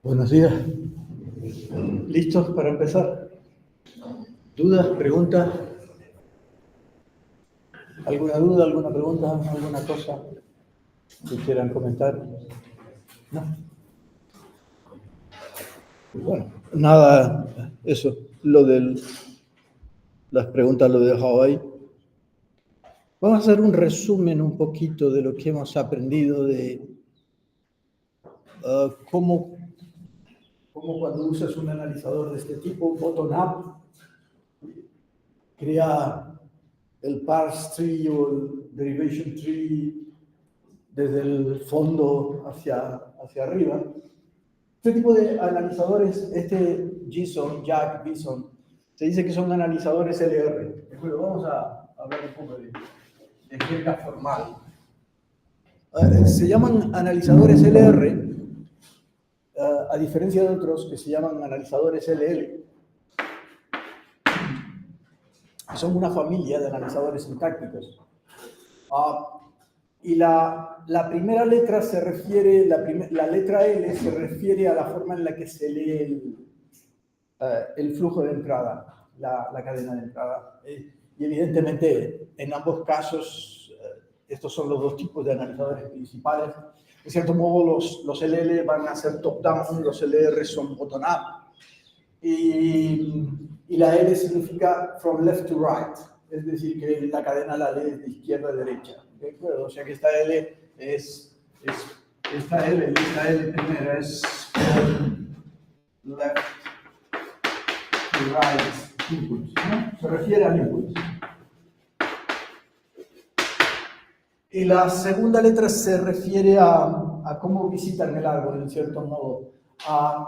Buenos días. ¿Listos para empezar? ¿Dudas, preguntas? ¿Alguna duda, alguna pregunta, alguna cosa que quieran comentar? ¿No? Bueno, nada, eso, las preguntas lo dejo ahí. Vamos a hacer un resumen un poquito de lo que hemos aprendido de cómo cuando usas un analizador de este tipo, bottom-up, crea el parse tree o el derivation tree desde el fondo hacia arriba. Este tipo de analizadores, Jack Bison, se dice que son analizadores LR. Bueno, vamos a hablar un poco de jerga formal. Se llaman analizadores LR, a diferencia de otros que se llaman analizadores LL. Son una familia de analizadores sintácticos. Y la primera letra se refiere, la letra L se refiere a la forma en la que se lee el flujo de entrada, la cadena de entrada. Y evidentemente, en ambos casos, estos son los dos tipos de analizadores principales. De cierto modo, los LL van a ser top-down, los LR son bottom-up. Y la L significa from left to right, es decir, que la cadena la lee de izquierda a derecha. ¿De acuerdo? O sea que esta L esta L primera es left to right inputs, ¿no? Se refiere al input. Y la segunda letra se refiere a cómo visitan el árbol, en cierto modo.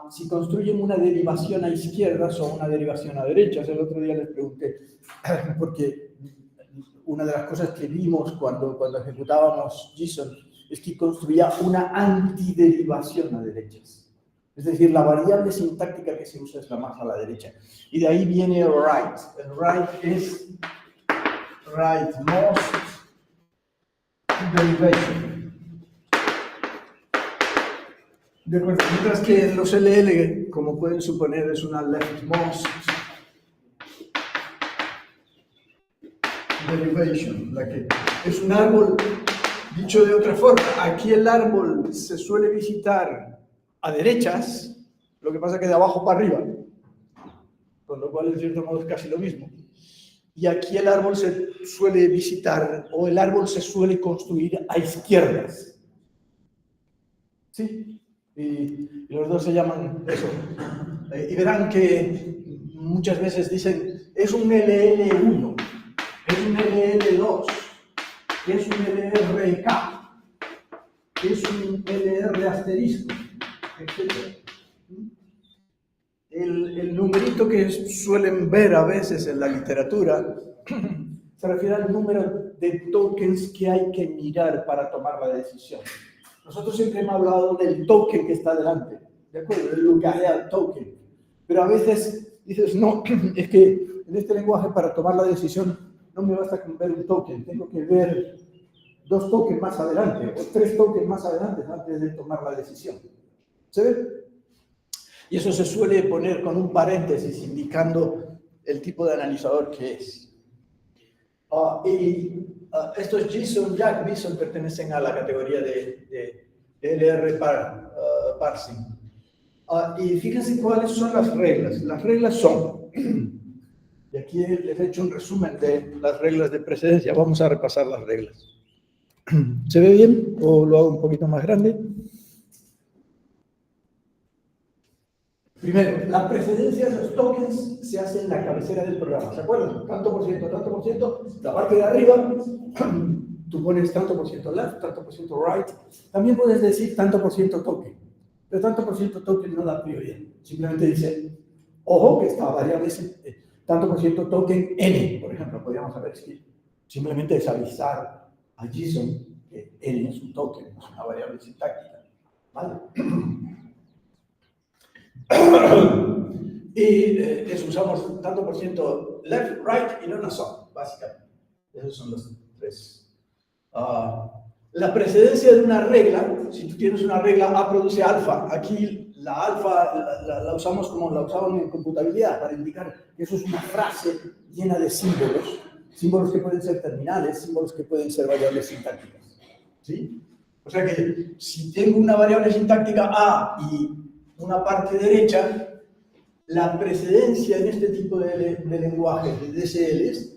Si construyen una derivación a izquierdas o una derivación a derechas. El otro día les pregunté, porque una de las cosas que vimos cuando ejecutábamos JSON es que construía una antiderivación a derechas. Es decir, la variable sintáctica que se usa es la más a la derecha. Y de ahí viene el right. El right es rightmost derivation. De acuerdo. Mientras que en los LL, como pueden suponer, es una leftmost derivation, la que es un árbol, dicho de otra forma. Aquí el árbol se suele visitar a derechas, lo que pasa que de abajo para arriba, con lo cual en cierto modo es casi lo mismo. Y aquí el árbol se suele visitar, o el árbol se suele construir a izquierdas. ¿Sí? Y los dos se llaman eso. Y verán que muchas veces dicen, es un LL1, es un LL2, es un LRK, es un LR asterisco, etc. El numerito que suelen ver a veces en la literatura se refiere al número de tokens que hay que mirar para tomar la decisión. Nosotros siempre hemos hablado del token que está delante, ¿de acuerdo? El lookalike token. Pero a veces dices, no, es que en este lenguaje para tomar la decisión no me basta con ver un token, tengo que ver 2 tokens más adelante o 3 tokens más adelante antes de tomar la decisión. ¿Se ve? Y eso se suele poner con un paréntesis indicando el tipo de analizador que es. Estos JSON, Jack JSON pertenecen a la categoría de LR parsing. Y fíjense cuáles son las reglas. Las reglas son, y aquí les he hecho un resumen de las reglas de precedencia. Vamos a repasar las reglas. ¿Se ve bien o lo hago un poquito más grande? Primero, la precedencia de los tokens se hace en la cabecera del programa, ¿se acuerdan? Tanto por ciento, la parte de arriba, tú pones tanto por ciento left, tanto por ciento right, también puedes decir tanto por ciento token, pero tanto por ciento token no da prioridad, simplemente dice, ojo que esta variable es tanto por ciento token n, por ejemplo, podríamos haber escrito, simplemente es avisar a JSON que n es un token, no es una variable sintáctica, ¿vale? Y eso usamos tanto por ciento left, right y none sum, básicamente. Esos son los 3. La precedencia de una regla, si tú tienes una regla A produce alfa, aquí la alfa la usamos como la usaban en computabilidad para indicar que eso es una frase llena de símbolos, símbolos que pueden ser terminales, símbolos que pueden ser variables sintácticas. ¿Sí? O sea que si tengo una variable sintáctica A y una parte derecha, la precedencia en este tipo de lenguajes, de DSLs,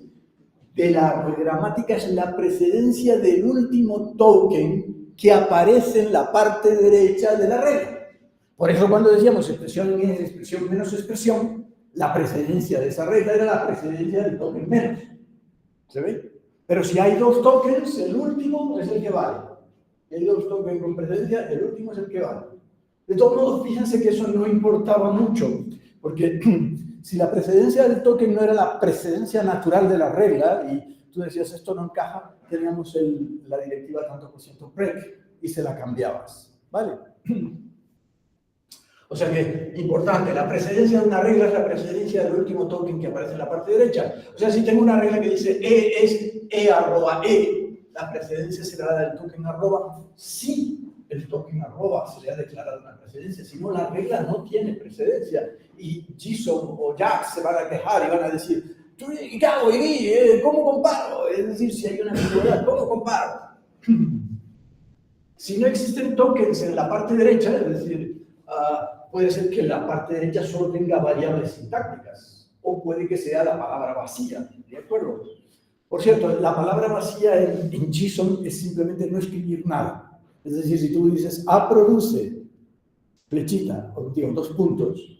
de la gramática es la precedencia del último token que aparece en la parte derecha de la regla. Por eso cuando decíamos expresión en expresión menos expresión, la precedencia de esa regla era la precedencia del token menos. ¿Se ve? Pero si hay 2 tokens, el último es el que vale. Si hay 2 tokens con precedencia, el último es el que vale. De todos modos, fíjense que eso no importaba mucho, porque si la precedencia del token no era la precedencia natural de la regla, y tú decías, esto no encaja, teníamos la directiva tanto por ciento break, y se la cambiabas, ¿vale? O sea que, importante, la precedencia de una regla es la precedencia del último token que aparece en la parte derecha. O sea, si tengo una regla que dice E es E arroba E, la precedencia será del token arroba si el token arroba se le ha declarado una precedencia. Si no, la regla no tiene precedencia. Y JSON o Jack se van a quejar y van a decir, ¿qué hago? ¿Cómo comparo? Es decir, si hay una ambigüedad, ¿cómo comparo? Si no existen tokens en la parte derecha, es decir, puede ser que la parte derecha solo tenga variables sintácticas, o puede que sea la palabra vacía, ¿de acuerdo? Por cierto, la palabra vacía en JSON es simplemente no escribir nada. Es decir, si tú dices A produce, flechita, o digo 2 puntos,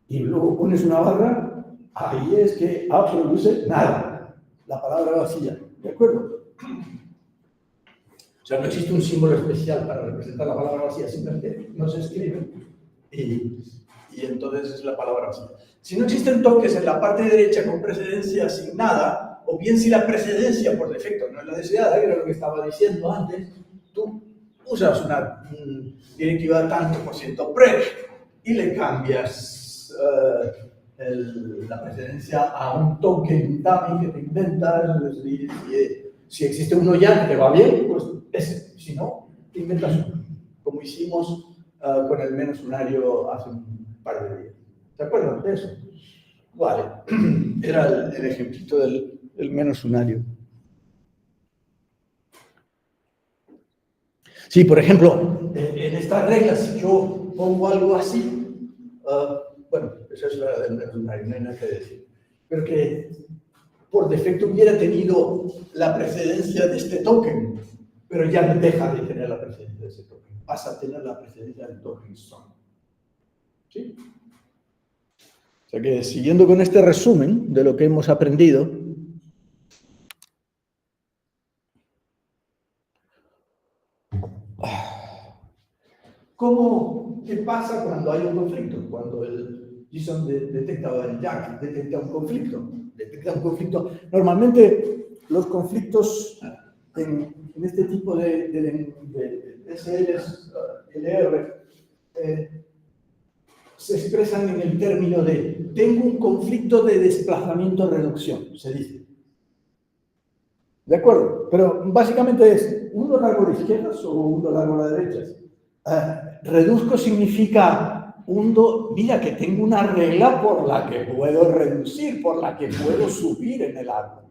y luego pones una barra, ahí es que A produce nada, la palabra vacía, ¿de acuerdo? O sea, no existe un símbolo especial para representar la palabra vacía, simplemente no se escribe y entonces es la palabra vacía. Si no existen tokens en la parte derecha con precedencia asignada, o bien si la precedencia por defecto no es la deseada, que era lo que estaba diciendo antes, tú usas una directiva tanto por ciento break y le cambias la precedencia a un token dummy que te inventas. Si existe uno ya que te va bien, pues ese. Si no, te inventas uno, como hicimos con el menos unario hace un par de días. ¿Se acuerdan de eso? Vale, era el ejemplito del menos unario. Sí, por ejemplo, en estas reglas, si yo pongo algo así, bueno, esa es la del menos unario, no hay nada que decir, pero que por defecto hubiera tenido la precedencia de este token, pero ya deja de tener la precedencia de ese token, pasa a tener la precedencia del token sum. ¿Sí? O sea que, siguiendo con este resumen de lo que hemos aprendido, ¿qué pasa cuando hay un conflicto? Cuando el JSON detecta, o el Jack detecta un conflicto. Normalmente los conflictos en este tipo de SLs, LR, se expresan en el término de tengo un conflicto de desplazamiento-reducción, se dice. ¿De acuerdo? Pero básicamente es uno largo a izquierdas o uno largo a derechas. Reduzco significa mira que tengo una regla por la que puedo reducir, por la que puedo subir en el árbol.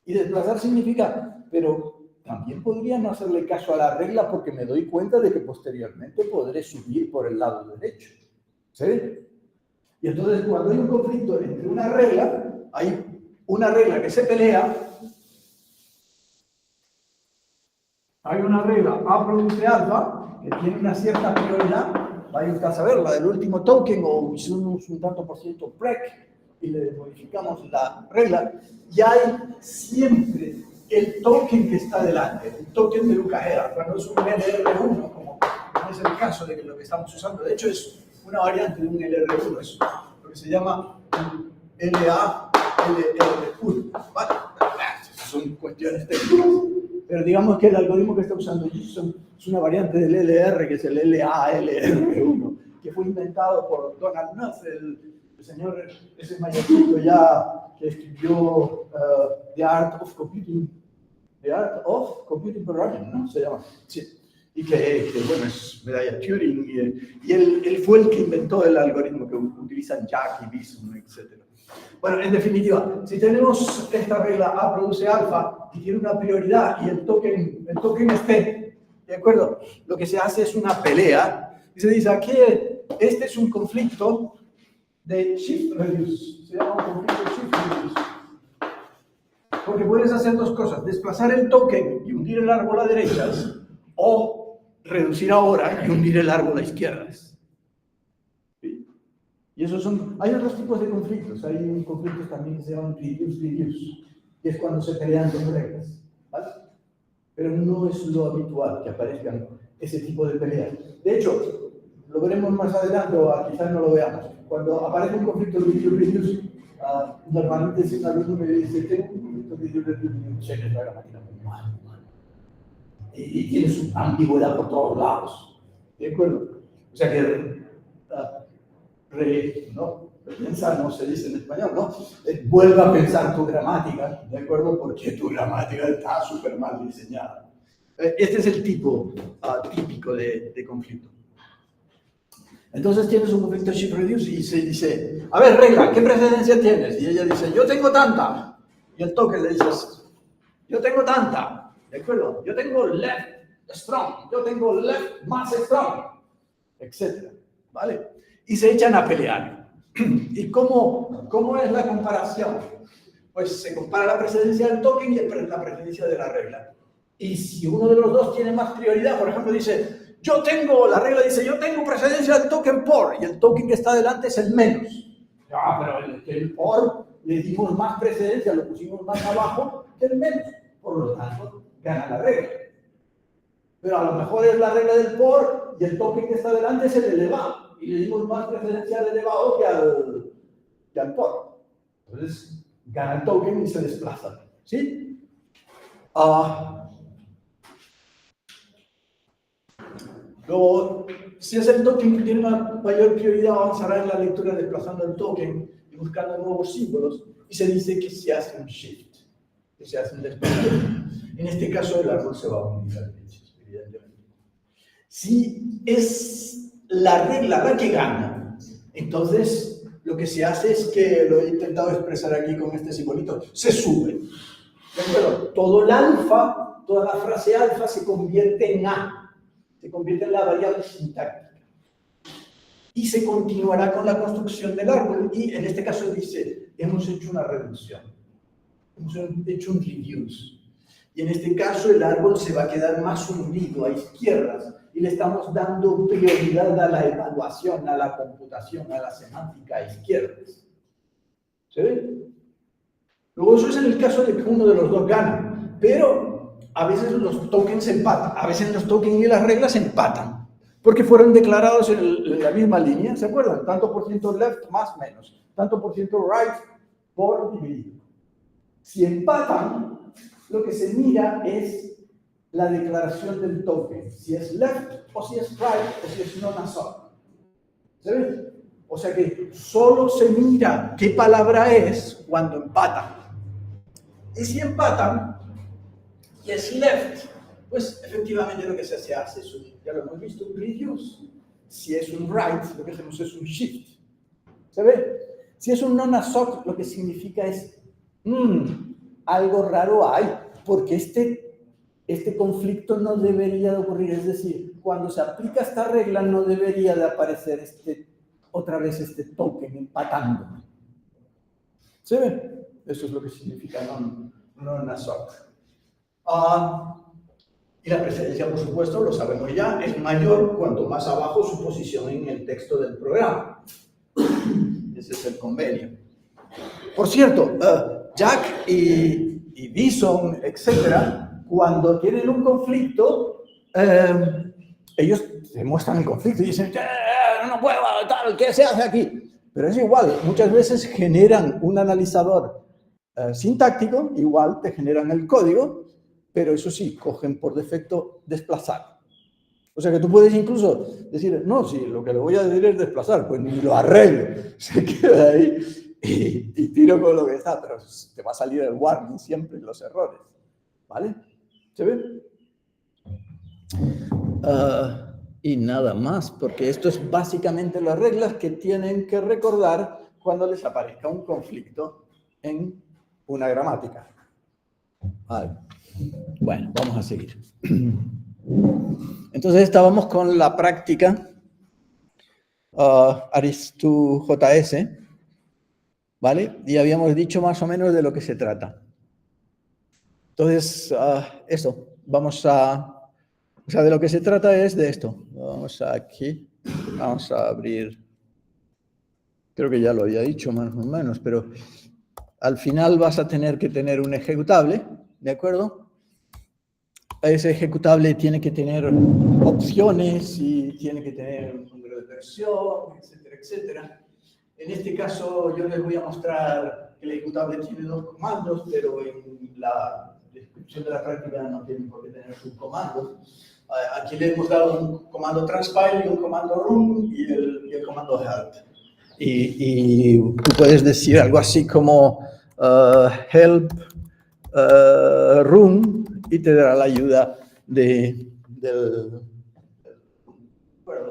Y desplazar significa, pero también podría no hacerle caso a la regla porque me doy cuenta de que posteriormente podré subir por el lado derecho. ¿Sí? Y entonces cuando hay un conflicto entre una regla, hay una regla que se pelea, hay una regla A produce alfa, que tiene una cierta prioridad, vaya usted a saber, la del último token, o hicimos un tanto por ciento break, y le modificamos la regla, y hay siempre el token que está delante, el token de Lucajera, cuando es un LR1, como es el caso de lo que estamos usando. De hecho, es una variante de un LR1, es lo que se llama LA-LR1. ¿Vale? Son cuestiones técnicas. Pero digamos que el algoritmo que está usando Gibson es una variante del LR, que es el LA-LR1, que fue inventado por Donald Knuth, el señor, ese mayorcito ya que escribió The Art of Computing Programming, ¿no? Se llama. Sí. Y que bueno, es medalla Turing, y él fue el que inventó el algoritmo que utilizan Jack y Bison, etc. Bueno, en definitiva, si tenemos esta regla A produce alfa y tiene una prioridad y el token es T, ¿de acuerdo? Lo que se hace es una pelea y se dice aquí, este es un conflicto de shift reduce, se llama un conflicto de shift reduce. Porque puedes hacer dos cosas, desplazar el token y hundir el árbol a derechas, o reducir ahora y hundir el árbol a izquierdas. ¿Sí? Y hay otros tipos de conflictos. Hay un conflicto también que se llama reduce, que es cuando se pelean dos reglas, ¿vale? Pero no es lo habitual que aparezcan ese tipo de peleas. De hecho, lo veremos más adelante, o quizás no lo veamos. Cuando aparece un conflicto reduce, normalmente si un alumno me dice, tengo un conflicto reduce, cheques la gramática muy mal. Y tiene su ambigüedad por todos lados. ¿De acuerdo? O sea que pensar no se dice en español, ¿no? Vuelva a pensar tu gramática, ¿de acuerdo? Porque tu gramática está súper mal diseñada. Este es el tipo típico de conflicto. Entonces tienes un conflicto shift reduce y se dice, a ver, regla, ¿qué precedencia tienes? Y ella dice, yo tengo tanta. Y el token le dice, yo tengo tanta. ¿De acuerdo? Yo tengo left strong, yo tengo left más strong, etc. ¿Vale? Y se echan a pelear. ¿Y cómo es la comparación? Pues se compara la precedencia del token y la precedencia de la regla. Y si uno de los dos tiene más prioridad, por ejemplo, dice, la regla dice, yo tengo precedencia del token por, y el token que está delante es el menos. Pero el por le dimos más precedencia, lo pusimos más abajo que el menos. Por lo tanto, gana la regla. Pero a lo mejor es la regla del por y el token que está delante es el elevado. Y le dimos más preferencia al elevado que al por. Entonces, gana el token y se desplaza. ¿Sí? Luego, si es el token que tiene una mayor prioridad, avanzará en la lectura desplazando el token y buscando nuevos símbolos. Y se dice que se hace un shift, que se hace un desplazamiento. En este caso, el árbol se va a unir a derechas, evidentemente. Si es la regla la que gana, entonces lo que se hace es que, lo he intentado expresar aquí con este simbolito, se sube. Pero todo el alfa, toda la frase alfa se convierte en A, se convierte en la variable sintáctica. Y se continuará con la construcción del árbol y en este caso dice, hemos hecho una reducción, hemos hecho un reduce. Y en este caso el árbol se va a quedar más hundido a izquierdas y le estamos dando prioridad a la evaluación, a la computación, a la semántica a izquierdas. ¿Se ve? Luego eso es en el caso de que uno de los dos gane, pero a veces los tokens empatan, a veces los tokens y las reglas empatan, porque fueron declarados en la misma línea, ¿se acuerdan? Tanto por ciento left más menos, tanto por ciento right por dividido. Si empatan, lo que se mira es la declaración del token, si es left o si es right o si es non-assault. ¿Se ve? O sea que solo se mira qué palabra es cuando empatan. Y si empatan y es left, pues efectivamente lo que se hace es ya lo hemos visto, un reduce. Si es un right, lo que hacemos es un shift. ¿Se ve? Si es un non-assault, lo que significa es algo raro hay, porque este conflicto no debería de ocurrir. Es decir, cuando se aplica esta regla no debería de aparecer otra vez este token empatando. ¿Se ve? Eso es lo que significa non-assault. Y la precedencia, por supuesto, lo sabemos ya, es mayor cuanto más abajo su posición en el texto del programa. Ese es el convenio. Por cierto, Jack y Bison, etcétera, cuando tienen un conflicto, ellos demuestran el conflicto y dicen, no puedo, tal, ¿qué se hace aquí? Pero es igual, muchas veces generan un analizador sintáctico, igual te generan el código, pero eso sí, cogen por defecto desplazar. O sea que tú puedes incluso decir, no, si lo que le voy a decir es desplazar, pues ni lo arreglo, se queda ahí y tiro con lo que está, pero te va a salir el warning siempre, los errores, ¿vale? ¿Se ve? Y nada más, porque esto es básicamente las reglas que tienen que recordar cuando les aparezca un conflicto en una gramática. Vale. Bueno, vamos a seguir. Entonces estábamos con la práctica Aristu.js, ¿vale? Y habíamos dicho más o menos de lo que se trata. Entonces, eso, vamos a... O sea, de lo que se trata es de esto. Vamos aquí, vamos a abrir... Creo que ya lo había dicho más o menos, pero al final vas a tener que tener un ejecutable, ¿de acuerdo? Ese ejecutable tiene que tener opciones y tiene que tener un número de versión, etcétera, etcétera. En este caso yo les voy a mostrar que el ejecutable tiene dos comandos, pero en la descripción de la práctica no tienen por qué tener subcomandos. Aquí le hemos dado un comando transpile y un comando run y el comando help. Y tú puedes decir algo así como help run y te dará la ayuda del bueno,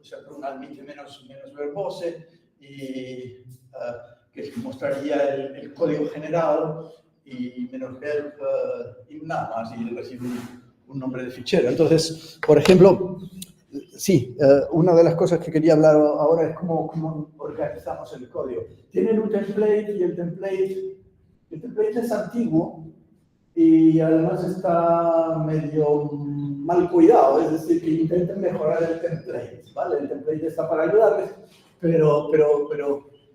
o sea, run admite menos verbose y que mostraría el código generado y menos help y nada más y recibe un nombre de fichero. Entonces, por ejemplo, sí, una de las cosas que quería hablar ahora es cómo organizamos el código. Tienen un template y el template es antiguo y además está medio mal cuidado, es decir, que intenten mejorar el template, ¿vale? El template está para ayudarles, pero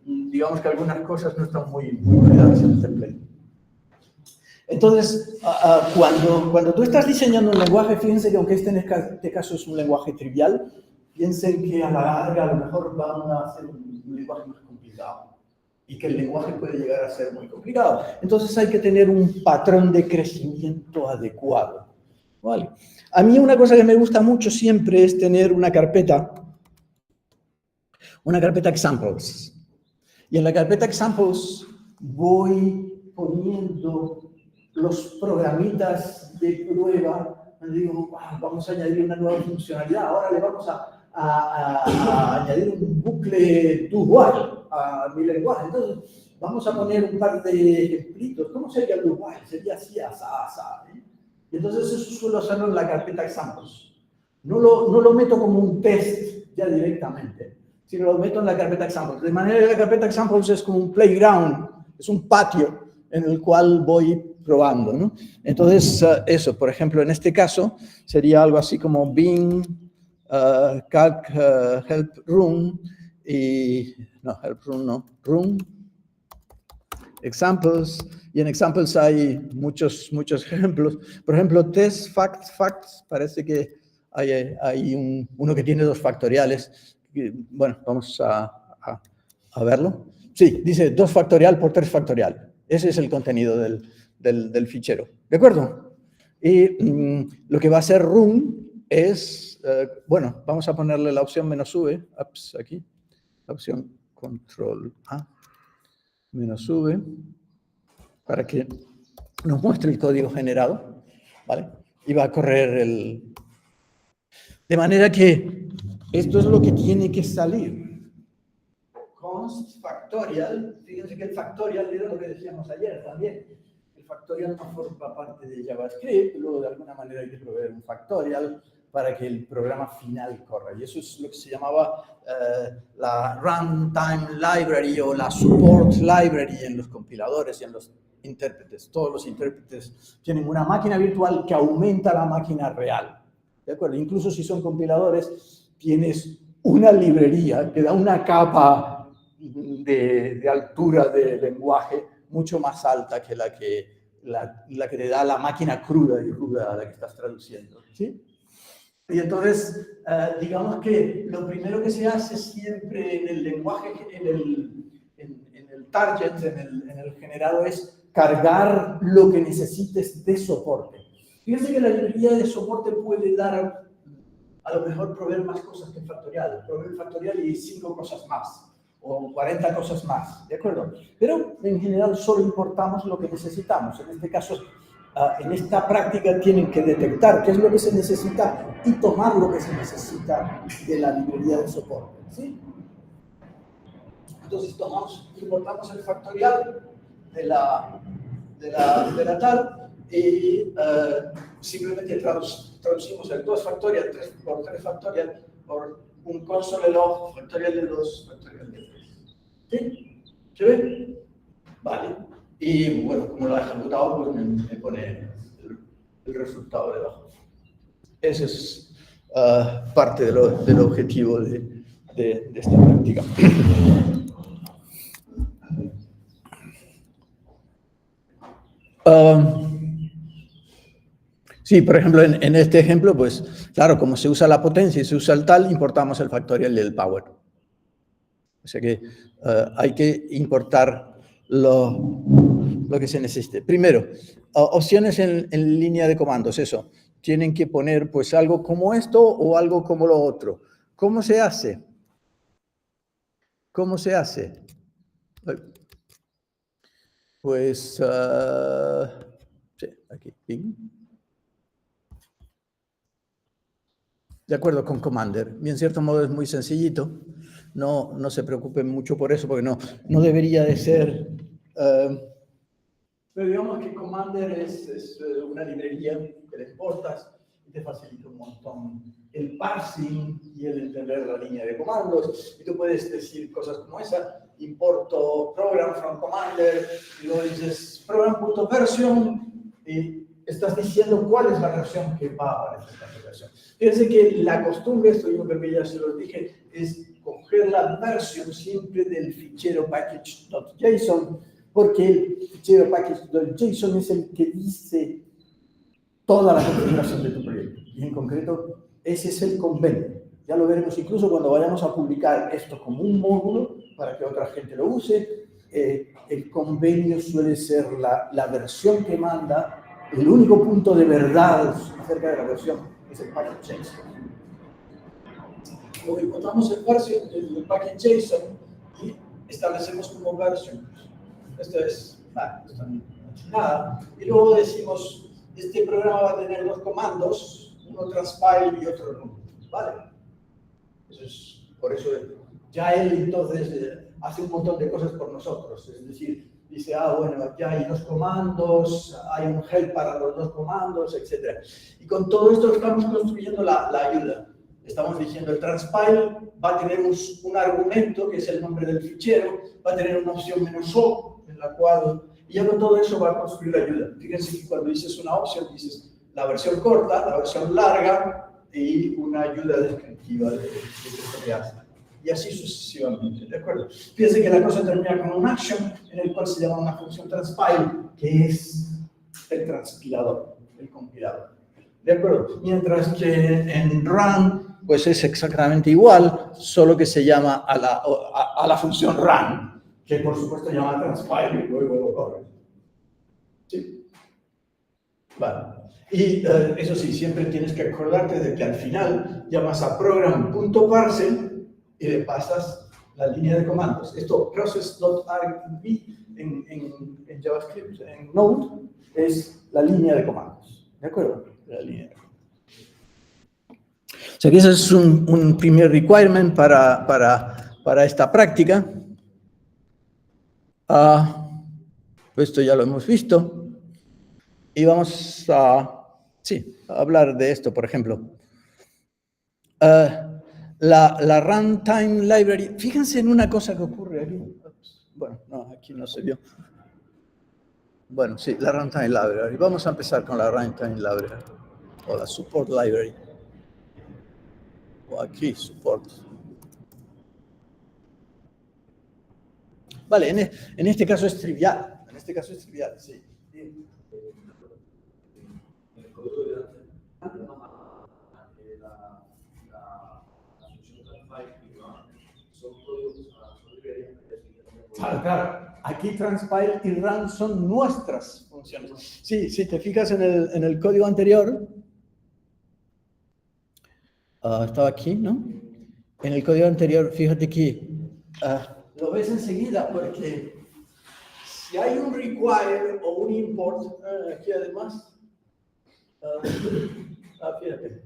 digamos que algunas cosas no están muy cuidadas en el template. Entonces, cuando tú estás diseñando un lenguaje, fíjense que aunque en este caso es un lenguaje trivial, piensen que a la larga a lo mejor van a hacer un lenguaje más complicado y que el lenguaje puede llegar a ser muy complicado. Entonces hay que tener un patrón de crecimiento adecuado, ¿vale? A mí una cosa que me gusta mucho siempre es tener una carpeta examples. Y en la carpeta examples voy poniendo los programitas de prueba. Digo, vamos a añadir una nueva funcionalidad. Ahora le vamos a añadir un bucle do while a mi lenguaje. Entonces, vamos a poner un par de ejemplitos. ¿Cómo sería el do while? Sería así, asá. Y entonces eso suelo hacerlo en la carpeta examples. No lo meto como un test ya directamente, sino lo meto en la carpeta examples. De manera que la carpeta examples es como un playground, es un patio en el cual voy probando, ¿no? Entonces, eso, por ejemplo, en este caso, sería algo así como Bing, calc, help room, room, examples, y en examples hay muchos ejemplos. Por ejemplo, test, facts, parece que hay uno que tiene 2 factoriales. Bueno, vamos a verlo. Sí, dice 2 factorial por 3 factorial. Ese es el contenido del fichero. ¿De acuerdo? Y lo que va a hacer run es, bueno, vamos a ponerle la opción "-v", aquí, la opción control A, "-v", para que nos muestre el código generado, ¿vale? Y va a correr el... De manera que esto es lo que tiene que salir. Const factorial, fíjense que el factorial era lo que decíamos ayer también. El factorial no forma parte de JavaScript, luego de alguna manera hay que proveer un factorial para que el programa final corra. Y eso es lo que se llamaba la runtime library o la support library en los compiladores y en los intérpretes. Todos los intérpretes tienen una máquina virtual que aumenta la máquina real. ¿De acuerdo? Incluso si son compiladores, tienes una librería que da una capa de altura de lenguaje mucho más alta que la que te da la máquina cruda y ruda a la que estás traduciendo. ¿Sí? Y entonces, digamos que lo primero que se hace siempre en el lenguaje, en el target, en el generado, es cargar lo que necesites de soporte. Fíjense que la librería de soporte puede dar, a lo mejor, proveer más cosas que el factorial. Proveer el factorial y 5 cosas más, o 40 cosas más, ¿de acuerdo? Pero, en general, solo importamos lo que necesitamos. En este caso, en esta práctica tienen que detectar qué es lo que se necesita y tomar lo que se necesita de la librería de soporte, ¿sí? Entonces, importamos el factorial de la tal y simplemente traducimos el 2 factorial, 3 por 3 factorial, por un console log factorial de 2 factorial de 3. ¿Sí? ¿Se ve? Vale. Y bueno, como lo ha ejecutado, pues me pone el resultado debajo. Ese es parte del objetivo de esta práctica. Sí, por ejemplo, en este ejemplo, pues, claro, como se usa la potencia y se usa el tal, importamos el factorial del power. O sea que hay que importar lo que se necesite. Primero, opciones en línea de comandos, eso. Tienen que poner, pues, algo como esto o algo como lo otro. ¿Cómo se hace? ¿Cómo se hace? Pues, sí, aquí. De acuerdo con Commander. Y en cierto modo es muy sencillito. No se preocupen mucho por eso, porque no debería de ser... pero digamos que Commander es una librería que le importas y te facilita un montón el parsing y el entender la línea de comandos. Y tú puedes decir cosas como esa: importo program from Commander, y luego dices program.version, y estás diciendo cuál es la versión que va a aparecer en la aplicación. Fíjense que la costumbre, esto yo creo que ya se lo dije, es coger la versión siempre del fichero package.json, porque el fichero package.json es el que dice toda la configuración de tu proyecto. Y en concreto, ese es el convenio. Ya lo veremos incluso cuando vayamos a publicar esto como un módulo para que otra gente lo use. El convenio suele ser la versión que manda. El único punto de verdad acerca de la versión es el package.json. Luego encontramos el package.json y establecemos como versión. Esto es nada. Y luego decimos, este programa va a tener 2 comandos, uno transpile y otro no. ¿Vale? Por eso ya él entonces hace un montón de cosas por nosotros. Es decir, dice, bueno, ya hay 2 comandos, hay un help para los 2 comandos, etc. Y con todo esto estamos construyendo la ayuda. Estamos diciendo, el transpile va a tener un argumento, que es el nombre del fichero, va a tener una opción "-o", en la cual, y ya con todo eso va a construir la ayuda. Fíjense que cuando dices una opción, dices la versión corta, la versión larga y una ayuda descriptiva de qué se hace. Y así sucesivamente, ¿de acuerdo? Fíjense que la cosa termina con un action, en el cual se llama una función transpile, que es el transpilador, el compilador. ¿De acuerdo? Mientras que en run, pues es exactamente igual, solo que se llama a la función run, que por supuesto llama transpile y luego lo corre. Sí. Vale. Y eso sí, siempre tienes que acordarte de que al final llamas a program.parse y le pasas la línea de comandos. Esto, process.argv en JavaScript, en Node, es la línea de comandos. ¿De acuerdo? La línea de comandos. O sea que ese es un primer requirement para esta práctica. Esto ya lo hemos visto. Y vamos a hablar de esto, por ejemplo. La runtime library. Fíjense en una cosa que ocurre aquí. Bueno, no, aquí no se vio. Bueno, sí, la runtime library. Vamos a empezar con la runtime library. O la support library. O aquí, support. Vale, en este caso es trivial. En este caso es trivial, sí. Claro. Aquí transpile y run son nuestras funciones. Sí, si te fijas en el código anterior, estaba aquí, ¿no? En el código anterior, fíjate que lo ves enseguida porque si hay un require o un import, aquí además, fíjate,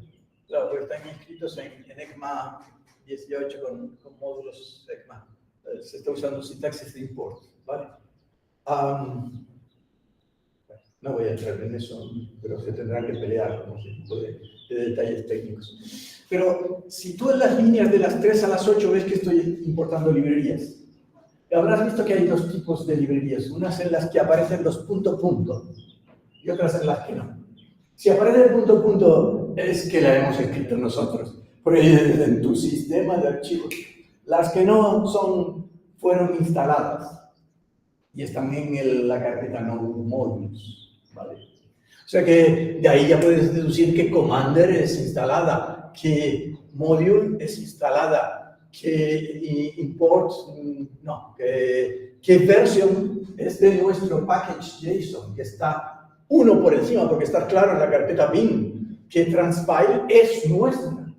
claro, porque están inscritos en ECMA 18 con módulos ECMA. Se está usando sintaxis de import, ¿vale? No voy a entrar en eso, pero se tendrán que pelear con ese tipo de detalles técnicos. Pero si tú en las líneas de las 3 a las 8 ves que estoy importando librerías, habrás visto que hay dos tipos de librerías, unas en las que aparecen los punto y otras en las que no. Si aparece el punto es que la hemos escrito nosotros, porque en tu sistema de archivos. Las que no fueron instaladas y están en la carpeta no modules, ¿vale? O sea que de ahí ya puedes deducir que Commander es instalada, que Module es instalada, que import, no, que version es de nuestro package JSON, que está uno por encima, porque está claro en la carpeta bin, que transpile es nuestra,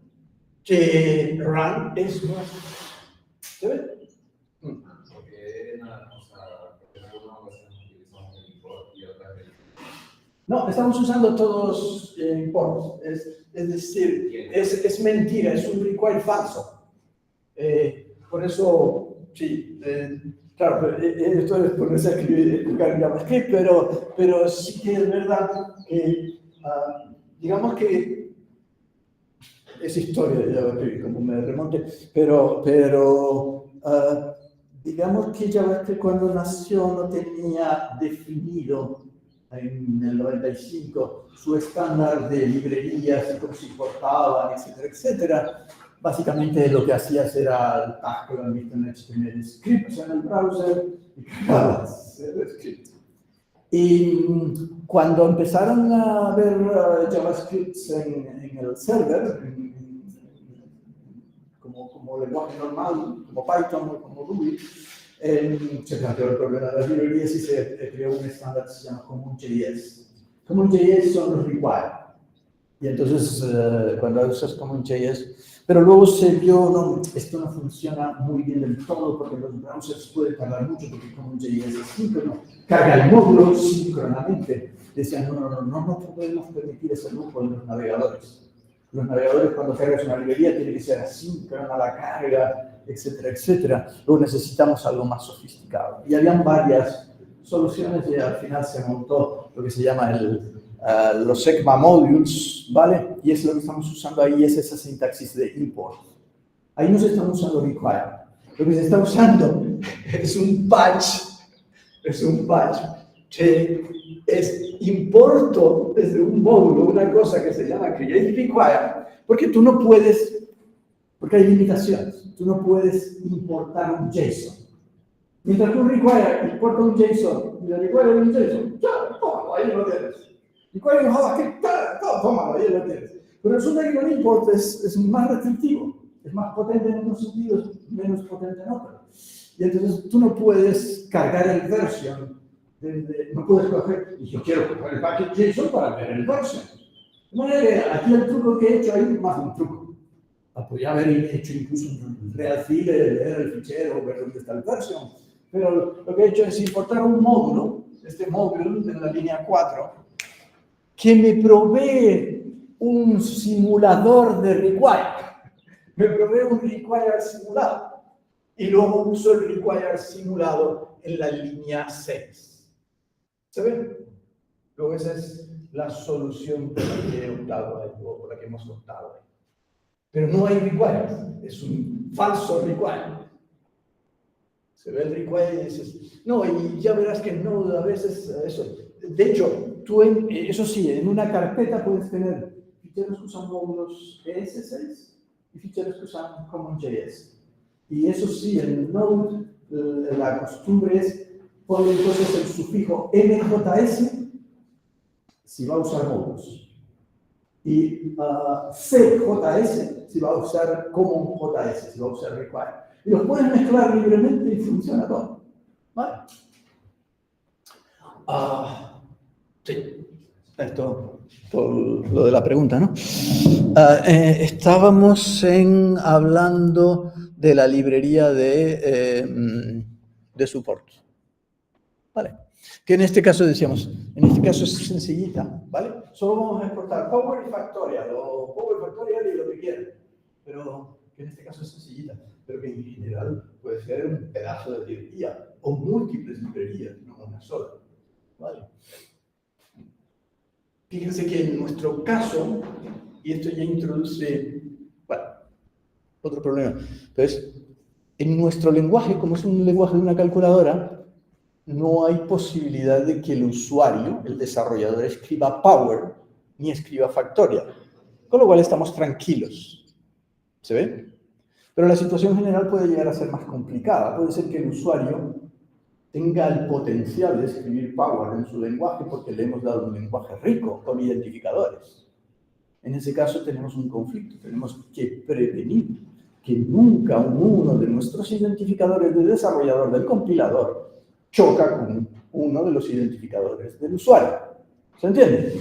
que run es nuestra. ¿Se ve? No, estamos usando todos imports. Es decir, es mentira, es un require falso. Por eso, sí, claro, esto es por no explicar JavaScript, pero sí que es verdad que, digamos que es historia de JavaScript, como me remonte, pero digamos que JavaScript cuando nació no tenía definido en el 95 su estándar de librerías y cómo se importaban, etcétera, etcétera. Básicamente lo que hacías era el tag que lo han visto en HTML scripts en el browser y cargabas el script. Y cuando empezaron a ver JavaScripts en el server, como lenguaje normal, como Python o como Ruby, se planteó el problema de las librerías y se creó un estándar que se llama CommonJS. CommonJS son los require. Y entonces, cuando usas CommonJS, pero luego se vio, no, esto no funciona muy bien del todo porque los browsers pueden tardar mucho porque CommonJS es síncrono, carga el módulo síncronamente. Decían, no podemos permitir ese lujo en los navegadores. Los navegadores, cuando cargas una librería, tiene que ser asíncrona la carga, etcétera, etcétera. Luego necesitamos algo más sofisticado. Y habían varias soluciones y al final se montó lo que se llama los ECMA modules, ¿vale? Y es lo que estamos usando ahí, es esa sintaxis de import. Ahí no se está usando require. Lo que se está usando es un patch que es importo desde un módulo una cosa que se llama create require, porque tú no puedes, porque hay limitaciones, tú no puedes importar un JSON. Mientras tú require importa un JSON y el require un JSON, ya, tómalo, ahí lo tienes. Require un JavaScript, tómalo, ahí lo tienes. Pero resulta que el import es más restrictivo, es más potente en unos sentidos, menos potente en otros. Y entonces tú no puedes cargar el version no puedes coger, y yo quiero coger el package.json para ver el version. De manera que aquí el truco que he hecho hay más de un truco. Podría haber hecho incluso un real file, leer el fichero, ver dónde está el version. Pero lo que he hecho es importar un módulo, este módulo en la línea 4, que me provee un simulador de require. Me provee un require simulado. Y luego uso el require simulado en la línea 6. ¿Se ve? Luego esa es la solución por la que he optado ahí, o por la que hemos optado ahí. Pero no hay require, es un falso require. Se ve el require y dices, no, y ya verás que no, a veces eso. De hecho, tú eso sí, en una carpeta puedes tener ficheros que usan módulos ES6 y ficheros que usan CommonJS. Y eso sí, en Node la costumbre es poner entonces el sufijo MJS si va a usar módulos. Y CJS si va a usar CommonJS, si va a usar require. Y los puedes mezclar libremente y funciona todo. ¿Vale? Sí, esto todo lo de la pregunta, ¿no? Estábamos hablando de la librería de support. ¿Vale? Que en este caso decíamos, en este caso es sencillita, ¿vale? Solo vamos a exportar Power y Factorial, o Power Factorial y lo que quieran. Pero que en este caso es sencillita, pero que en general puede ser un pedazo de librería, o múltiples librerías, no una sola. ¿Vale? Fíjense que en nuestro caso, y esto ya introduce, bueno, otro problema. Entonces, en nuestro lenguaje, como es un lenguaje de una calculadora, no hay posibilidad de que el usuario, el desarrollador, escriba Power ni escriba Factorial. Con lo cual estamos tranquilos. ¿Se ve? Pero la situación general puede llegar a ser más complicada. Puede ser que el usuario tenga el potencial de escribir Power en su lenguaje porque le hemos dado un lenguaje rico con identificadores. En ese caso tenemos un conflicto. Tenemos que prevenir que nunca uno de nuestros identificadores de desarrollador del compilador choca con uno de los identificadores del usuario. ¿Se entiende?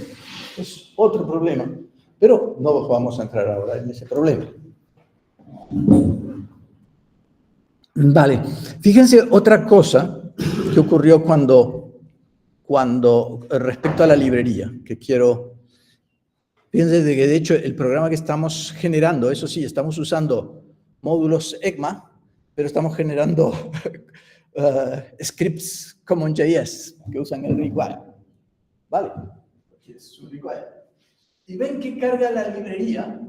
Es otro problema, pero no vamos a entrar ahora en ese problema. Vale, fíjense otra cosa que ocurrió cuando respecto a la librería, que quiero... Fíjense que de hecho el programa que estamos generando, eso sí, estamos usando módulos ECMA, pero estamos generando scripts CommonJS que usan el require. ¿Vale? Es un require. Y ven que carga la librería,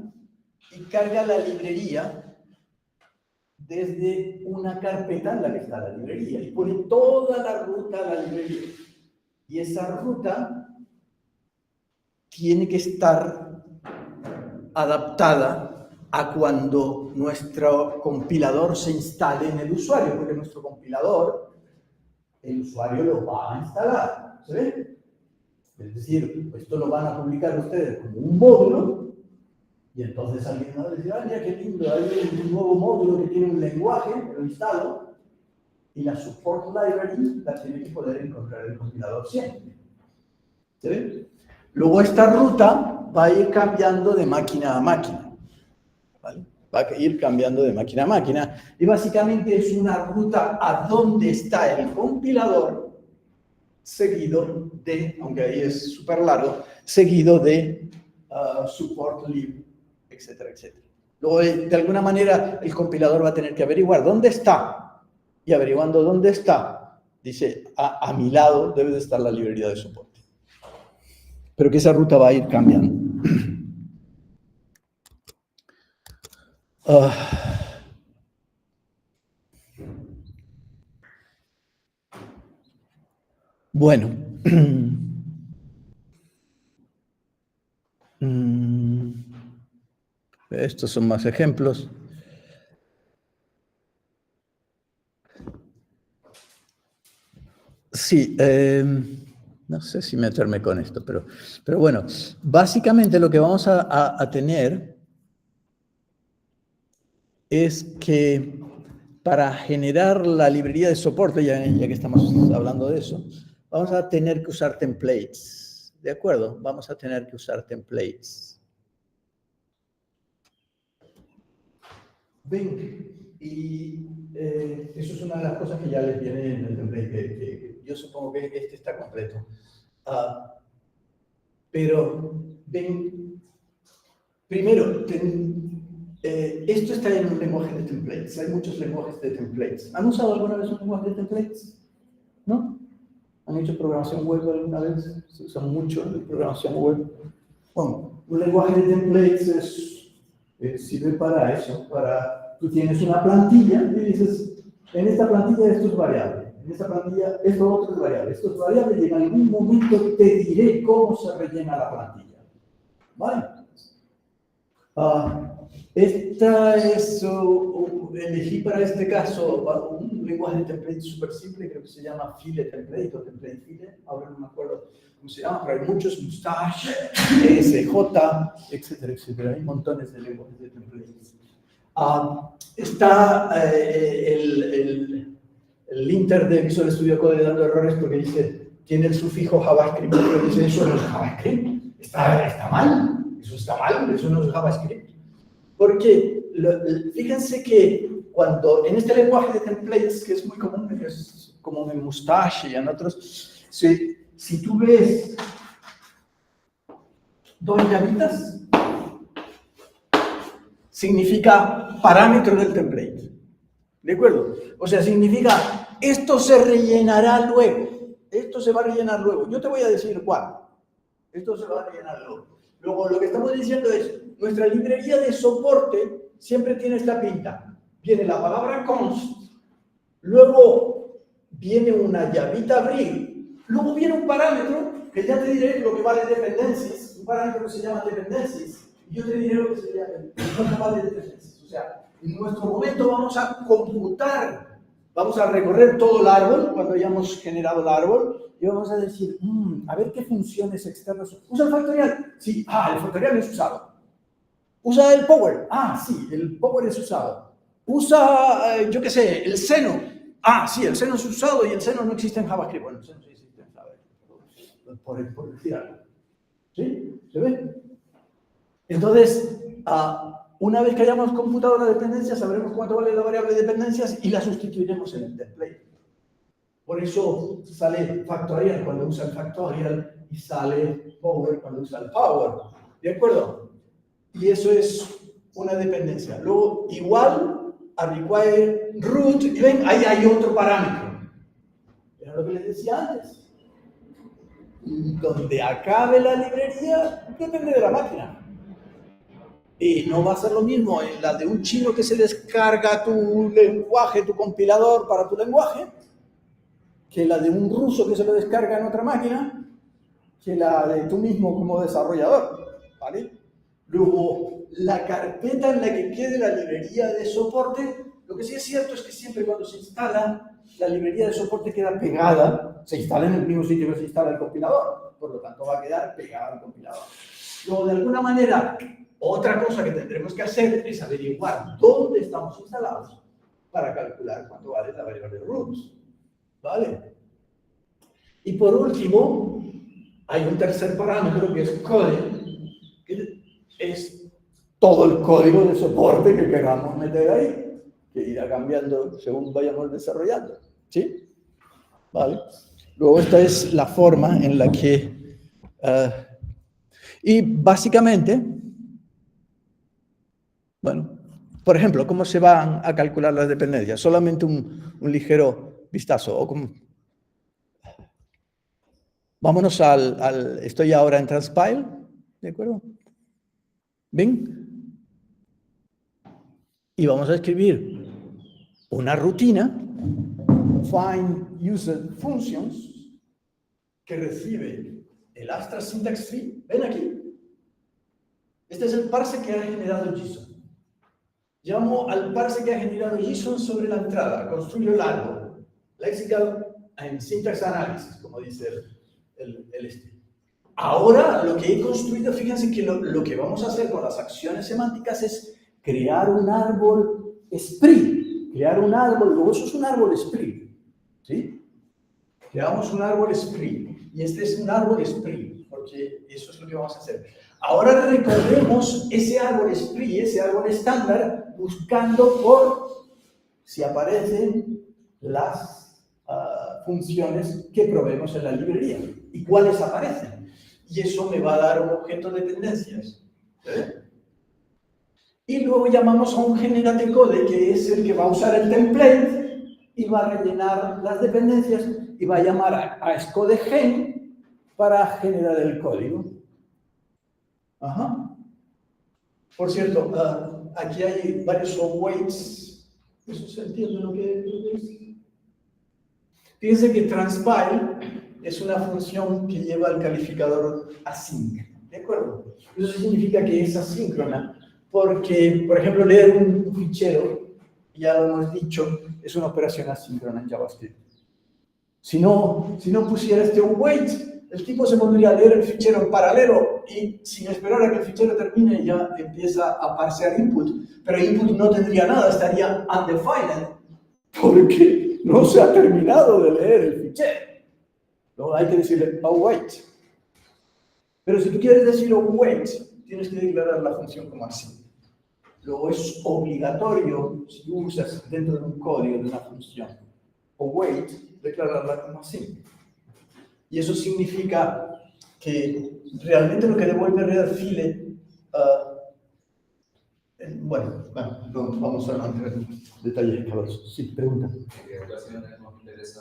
desde una carpeta en la que está la librería y pone toda la ruta a la librería. Y esa ruta tiene que estar adaptada a cuando nuestro compilador se instale en el usuario, porque nuestro compilador, el usuario lo va a instalar. ¿Se ve? Es decir, esto lo van a publicar ustedes como un módulo y entonces alguien va a decir, ¡ay, mira qué lindo! Hay un nuevo módulo que tiene un lenguaje, lo instalo, y la support library la tiene que poder encontrar el compilador siempre. ¿Se ve? Luego esta ruta va a ir cambiando de máquina a máquina. ¿Vale? Va a ir cambiando de máquina a máquina y básicamente es una ruta a dónde está el compilador seguido de, aunque ahí es súper largo, seguido de support lib, etcétera, etcétera. Luego, de alguna manera, el compilador va a tener que averiguar dónde está y averiguando dónde está, dice, a mi lado debe de estar la librería de soporte. Pero que esa ruta va a ir cambiando. Bueno. Estos son más ejemplos. Sí, no sé si meterme con esto, pero bueno, básicamente lo que vamos a tener es que para generar la librería de soporte, ya que estamos hablando de eso, vamos a tener que usar templates. ¿De acuerdo? Vamos a tener que usar templates. Ven, y eso es una de las cosas que ya les viene en el template, que yo supongo que este está completo. Pero, ven, primero, esto está en un lenguaje de templates. Hay muchos lenguajes de templates. ¿Han usado alguna vez un lenguaje de templates? ¿No? ¿Han hecho programación web alguna vez? Se usa mucho en programación web. Bueno, un lenguaje de templates sirve para eso, tú tienes una plantilla y dices, en esta plantilla esto es variable, en esta plantilla esto otro es variable y en algún momento te diré cómo se rellena la plantilla. ¿Vale? Elegí para este caso un lenguaje de template súper simple, creo que se llama File Template o Template File, ahora no me acuerdo cómo se llama, pero hay muchos, Mustache, SJ, etcétera, etcétera, hay montones de lenguajes de templates. Está el linter de Visual Studio Code dando errores porque dice, tiene el sufijo JavaScript, pero dice, eso no es JavaScript, está mal. Eso está mal, eso no es JavaScript. Porque fíjense que cuando en este lenguaje de templates, que es muy común, que es como en Mustache y en otros, si tú ves dos llavitas, significa parámetro del template. ¿De acuerdo? O sea, significa esto se rellenará luego. Esto se va a rellenar luego. Yo te voy a decir cuál. Esto se va a rellenar luego. Luego, lo que estamos diciendo es, nuestra librería de soporte siempre tiene esta pinta. Viene la palabra const, luego viene una llavita abrir, luego viene un parámetro, que ya te diré lo que vale dependencies, un parámetro que se llama dependencies, y yo te diré lo que se llama lo que vale dependencies. O sea, en nuestro momento vamos a computar, vamos a recorrer todo el árbol, cuando hayamos generado el árbol, y vamos a decir, a ver qué funciones externas. ¿Usa el factorial? Sí, el factorial es usado. ¿Usa el power? Sí, el power es usado. ¿Usa, yo qué sé, el seno? Sí, el seno es usado y el seno no existe en JavaScript. Bueno, el seno sí existe en JavaScript, por decir algo. ¿Sí? ¿Se ve? Entonces, una vez que hayamos computado la dependencia, sabremos cuánto vale la variable de dependencias y la sustituiremos en el template. Por eso sale factorial cuando usa el factorial y sale power cuando usa el power. ¿De acuerdo? Y eso es una dependencia. Luego, igual a require root, y ven, ahí hay otro parámetro. Era lo que les decía antes. Donde acabe la librería, depende de la máquina. Y no va a ser lo mismo en la de un chino que se descarga tu lenguaje, tu compilador para tu lenguaje, que la de un ruso que se lo descarga en otra máquina, que la de tú mismo como desarrollador, ¿vale? Luego, la carpeta en la que quede la librería de soporte, lo que sí es cierto es que siempre cuando se instala, la librería de soporte queda pegada, se instala en el mismo sitio que se instala el compilador, por lo tanto va a quedar pegada al compilador. Luego, de alguna manera, otra cosa que tendremos que hacer es averiguar dónde estamos instalados para calcular cuánto vale la variable root. ¿Vale? Y por último, hay un tercer parámetro que es code, que es todo el código de soporte que queramos meter ahí, que irá cambiando según vayamos desarrollando. ¿Sí? ¿Vale? Luego esta es la forma en la que... y básicamente, bueno, por ejemplo, ¿cómo se van a calcular las dependencias? Solamente un ligero vistazo. O como, vámonos estoy ahora en Transpile, ¿de acuerdo? ¿Ven? Y vamos a escribir una rutina, find user functions, que recibe el Astra syntax tree. ¿Ven aquí? Este es el parse que ha generado JSON. Llamo al parse que ha generado JSON sobre la entrada, construyo el árbol, lexical and syntax analysis, como dice el este. Ahora, lo que he construido, fíjense que lo que vamos a hacer con las acciones semánticas es crear un árbol split, crear un árbol, luego eso es un árbol split, ¿sí? Creamos un árbol spree. Y este es un árbol spree, porque eso es lo que vamos a hacer. Ahora recorremos ese árbol spree, ese árbol estándar, buscando por si aparecen las funciones que proveemos en la librería. ¿Y cuáles aparecen? Y eso me va a dar un objeto de dependencias. Y luego llamamos a un generate code, que es el que va a usar el template y va a rellenar las dependencias y va a llamar a scodeGen para generar el código. Ajá. Por cierto, aquí hay varios awaits. ¿Eso se entiende lo que es? Fíjense que transpile es una función que lleva el calificador async, ¿de acuerdo? Eso significa que es asíncrona, porque, por ejemplo, leer un fichero, ya lo hemos dicho, es una operación asíncrona en JavaScript. Si no pusiera este await, el tipo se pondría a leer el fichero en paralelo y sin esperar a que el fichero termine ya empieza a parsear input, pero input no tendría nada, estaría undefined, porque no se ha terminado de leer el fichero. Luego hay que decirle await. Pero si tú quieres decir await, tienes que declarar la función como así. Luego es obligatorio, si usas dentro de un código de una función await, declararla como así. Y eso significa que realmente lo que devuelve Readfile, bueno, vamos a entrar en detalles cabrosos. Sí, pregunta. ¿En qué ocasiones nos interesa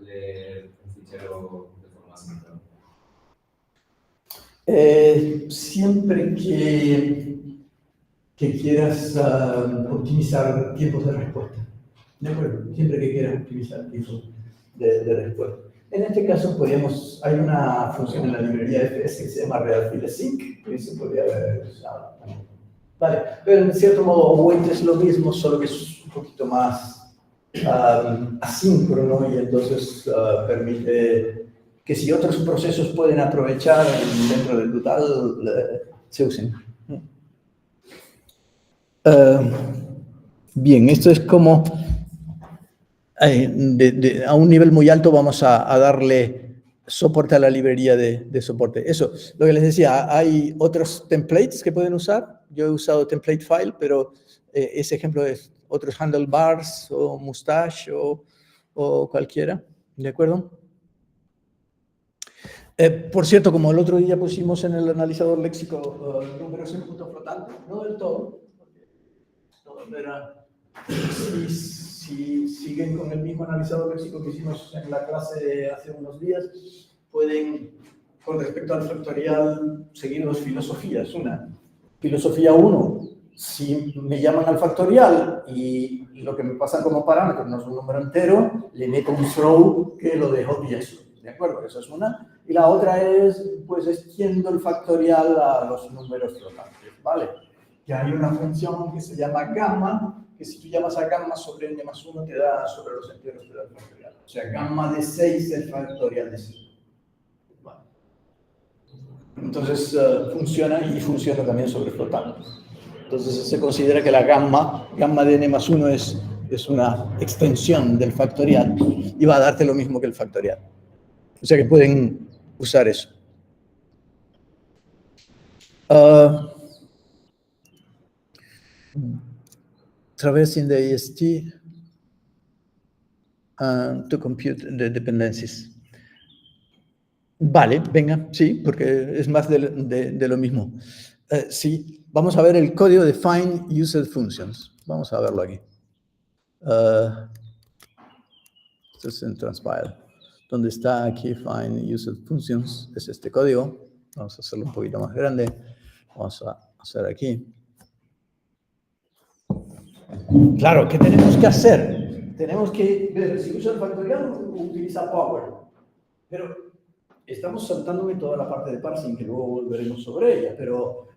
leer un fichero de forma asíncrona? Siempre que quieras optimizar tiempos de respuesta. ¿De acuerdo? Siempre que quieras optimizar tiempos de respuesta. En este caso, hay una función en la librería FS que se llama ReadFileSync, que se podría haber usado. Vale, pero en cierto modo, await es lo mismo, solo que es un poquito más asíncrono y entonces permite que si otros procesos pueden aprovechar dentro del total, se usen. Bien, esto es como a un nivel muy alto vamos a darle soporte a la librería de soporte. Eso, lo que les decía, hay otros templates que pueden usar. Yo he usado template file, pero ese ejemplo es otros handlebars o mustache o cualquiera, ¿de acuerdo? Por cierto, como el otro día pusimos en el analizador léxico números en punto flotante, no del todo, porque no era... Si siguen con el mismo analizador léxico que hicimos en la clase hace unos días, pueden, con respecto al factorial, seguir dos filosofías. Una, filosofía 1, si me llaman al factorial y lo que me pasan como parámetro no es un número entero, le meto un throw que lo dejo tieso. ¿De acuerdo? Esa es una. Y la otra es, pues, extiendo el factorial a los números flotantes, ¿vale? Que hay una función que se llama gamma, que si tú llamas a gamma sobre n más 1 te da sobre los enteros te da el factorial. O sea, gamma de 6 es factorial de 5. Vale. Entonces funciona y funciona también sobre flotantes. Entonces se considera que la gamma de n más 1 es una extensión del factorial y va a darte lo mismo que el factorial. O sea que pueden usar eso. Traversing the AST to compute the dependencies. Vale, venga, sí, porque es más de lo mismo. Sí, vamos a ver el código de Find Used Functions. Vamos a verlo aquí. Esto es en Transpile. Donde está aquí Find Used Functions, es este código. Vamos a hacerlo un poquito más grande. Vamos a hacer aquí. Claro, ¿qué tenemos que hacer? Tenemos que ver si usa el factorial o utiliza power. Pero estamos saltándome toda la parte de parsing, que luego volveremos sobre ella, pero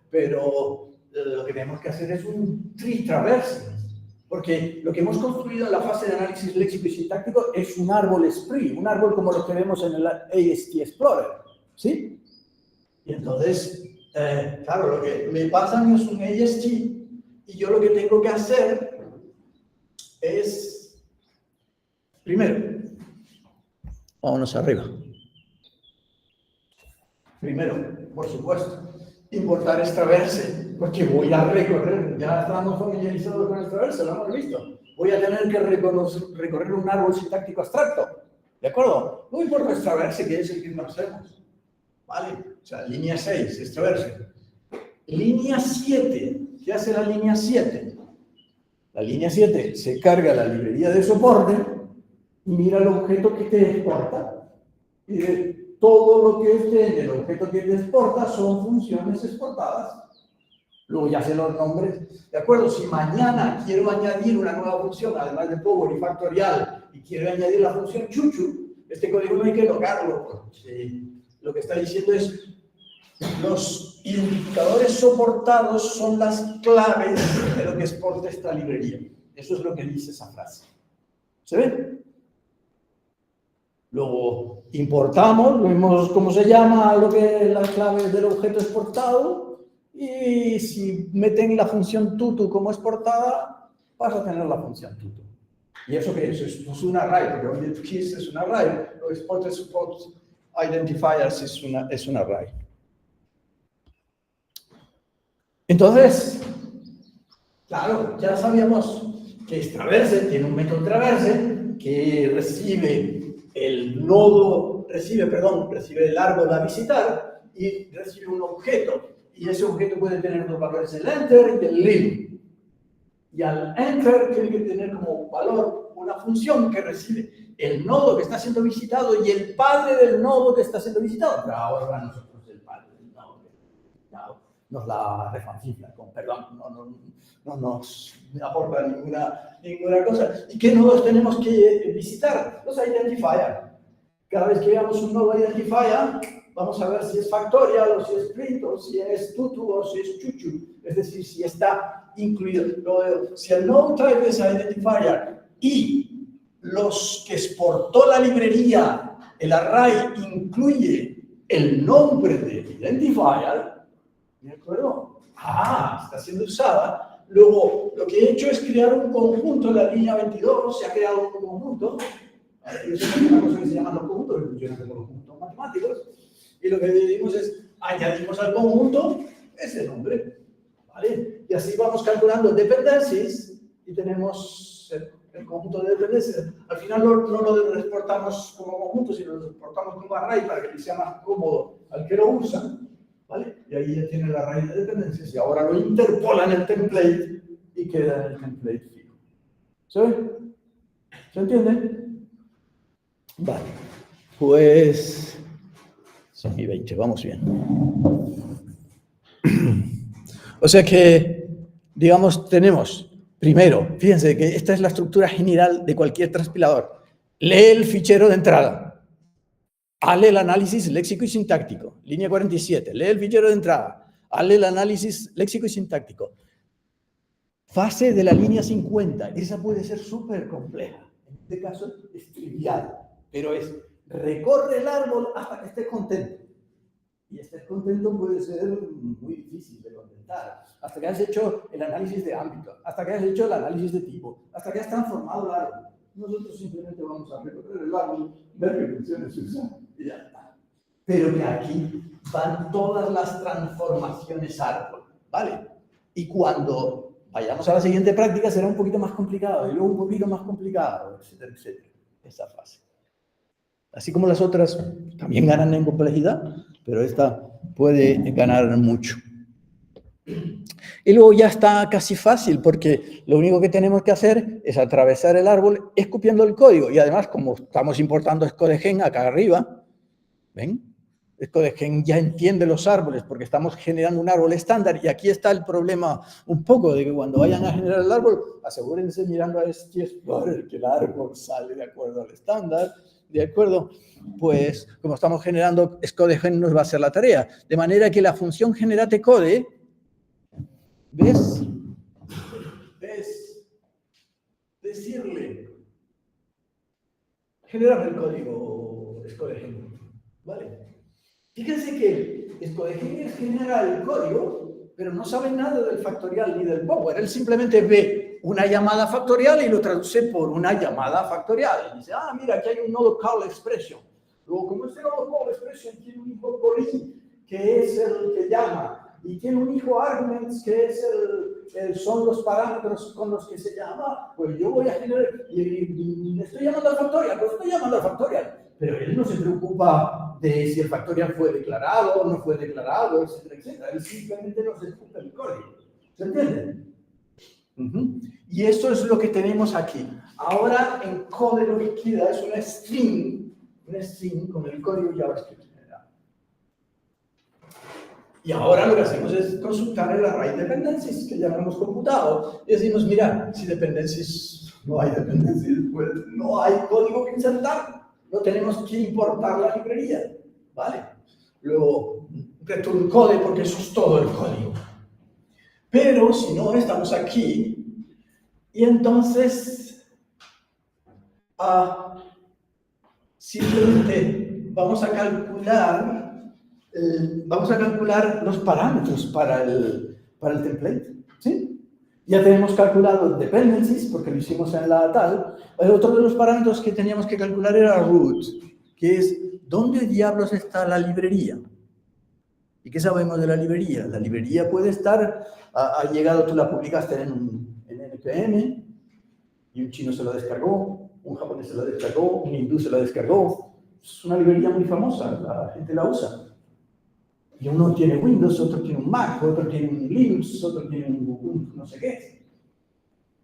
lo que tenemos que hacer es un tree traversing, porque lo que hemos construido en la fase de análisis léxico y sintáctico es un árbol spree, un árbol como lo que vemos en el AST Explorer, ¿sí? Y entonces, claro, lo que me pasan es un AST y yo lo que tengo que hacer es, primero, Vámonos arriba. Primero, por supuesto, importar extraverse, porque voy a recorrer, ya estamos familiarizados con extraverse, lo hemos visto. Voy a tener que recorrer un árbol sintáctico abstracto, ¿de acuerdo? No importa extraverse, que es el que conocemos, ¿vale? O sea, línea 6, extraverse. Línea 7, ¿qué hace la línea 7? La línea 7 se carga la librería de soporte y mira el objeto que te exporta. Y de todo lo que esté en el objeto que te exporta son funciones exportadas. Luego ya sé los nombres. ¿De acuerdo? Si mañana quiero añadir una nueva función, además de power y factorial, y quiero añadir la función chuchu, este código no hay que tocarlo. Porque lo que está diciendo es los identificadores soportados son las claves de lo que exporta esta librería. Eso es lo que dice esa frase. ¿Se ve? Luego importamos, vemos cómo se llama lo que las claves del objeto exportado y si meten la función tutu como exportada, vas a tener la función tutu. ¿Y eso qué es? Esto es un array, porque object-keys es un array, lo exported support identifiers es un array. Entonces, claro, ya sabíamos que extraverse tiene un método traverse que recibe el nodo, recibe el árbol a visitar y recibe un objeto. Y ese objeto puede tener dos valores, el enter y el leave. Y al enter tiene que tener como valor una función que recibe el nodo que está siendo visitado y el padre del nodo que está siendo visitado. Pero ahora nosotros el padre del nodo. Nos la refanfifla, con perdón, no nos aporta ninguna cosa. ¿Y qué nodos tenemos que visitar? Los identifier. Cada vez que veamos un nodo identifier, vamos a ver si es factorial, o si es print, o si es tutu, o si es chuchu. Es decir, si está incluido. Si el node type es identifier y los que exportó la librería, el array, incluye el nombre del identifier, ¿de acuerdo? Está siendo usada. Luego, lo que he hecho es crear un conjunto en la línea 22, se ha creado un conjunto. Eso es una cosa que se llaman los conjuntos, que funcionan como conjuntos matemáticos. Y lo que decimos es, añadimos al conjunto ese nombre. ¿Vale? Y así vamos calculando dependencies y tenemos el conjunto de dependencias. Al final no lo exportamos como conjunto, sino lo exportamos como array para que sea más cómodo al que lo usa. ¿Vale? Y ahí ya tiene el array de dependencias y ahora lo interpola en el template y queda en el template fijo. ¿Se ve? ¿Se entiende? Vale, pues son y 20, vamos bien. O sea que, digamos, tenemos, primero, fíjense que esta es la estructura general de cualquier transpilador. Lee el fichero de entrada. Hazle el análisis léxico y sintáctico. Línea 47. Lee el fichero de entrada. Hazle el análisis léxico y sintáctico. Fase de la línea 50. Esa puede ser súper compleja. En este caso es trivial. Pero es recorre el árbol hasta que estés contento. Y estés contento puede ser muy difícil de contentar. Hasta que has hecho el análisis de ámbito. Hasta que has hecho el análisis de tipo. Hasta que has transformado el árbol. Nosotros simplemente vamos a recorrer el árbol, ver qué funciones usa y ya está. Pero que aquí van todas las transformaciones árbol, ¿vale? Y cuando vayamos a la siguiente práctica será un poquito más complicado, y luego un poquito más complicado, etcétera, etcétera. Esa fase. Así como las otras también ganan en complejidad, pero esta puede ganar mucho. Y luego ya está casi fácil, porque lo único que tenemos que hacer es atravesar el árbol escupiendo el código. Y además, como estamos importando Scodegen acá arriba, ¿ven? Scodegen ya entiende los árboles porque estamos generando un árbol estándar. Y aquí está el problema un poco de que cuando vayan a generar el árbol, asegúrense mirando a este Explorer que el árbol sale de acuerdo al estándar. ¿De acuerdo? Pues como estamos generando Scodegen nos va a hacer la tarea. De manera que la función generate-code, ¿ves? Decirle, generar el código Scodegen, ¿vale? Fíjense que Scodegen genera el código, pero no sabe nada del factorial ni del power. Él simplemente ve una llamada factorial y lo traduce por una llamada factorial. Y dice, mira, aquí hay un nodo call expression. Luego, como este nuevo call expression tiene un hijo body, que es el que llama, y tiene un hijo arguments, que es son los parámetros con los que se llama, pues yo voy a generar, y estoy llamando al factorial, pues estoy llamando al factorial. Pero él no se preocupa de si el factorial fue declarado o no fue declarado, etcétera, etcétera. Él simplemente nos ejecuta el código. ¿Se entiende? Y esto es lo que tenemos aquí. Ahora en Code lo que queda es una string con el código JavaScript general. Y ahora lo que hacemos es consultar el array dependencies que ya lo hemos computado. Y decimos, mira, si dependencies, no hay dependencies, pues no hay código que insertar. No tenemos que importar la librería. ¿Vale? Luego, return code porque eso es todo el código. Pero si no, estamos aquí y entonces simplemente vamos a calcular los parámetros para el template, ¿sí? Ya tenemos calculado dependencies porque lo hicimos en la tal. Otro de los parámetros que teníamos que calcular era root, que es ¿dónde diablos está la librería? ¿Y qué sabemos de la librería? La librería puede estar, ha llegado, tú la publicaste en NPM, y un chino se la descargó, un japonés se la descargó, un hindú se la descargó. Es una librería muy famosa, la gente la usa. Y uno tiene Windows, otro tiene un Mac, otro tiene un Linux, otro tiene un Google, no sé qué.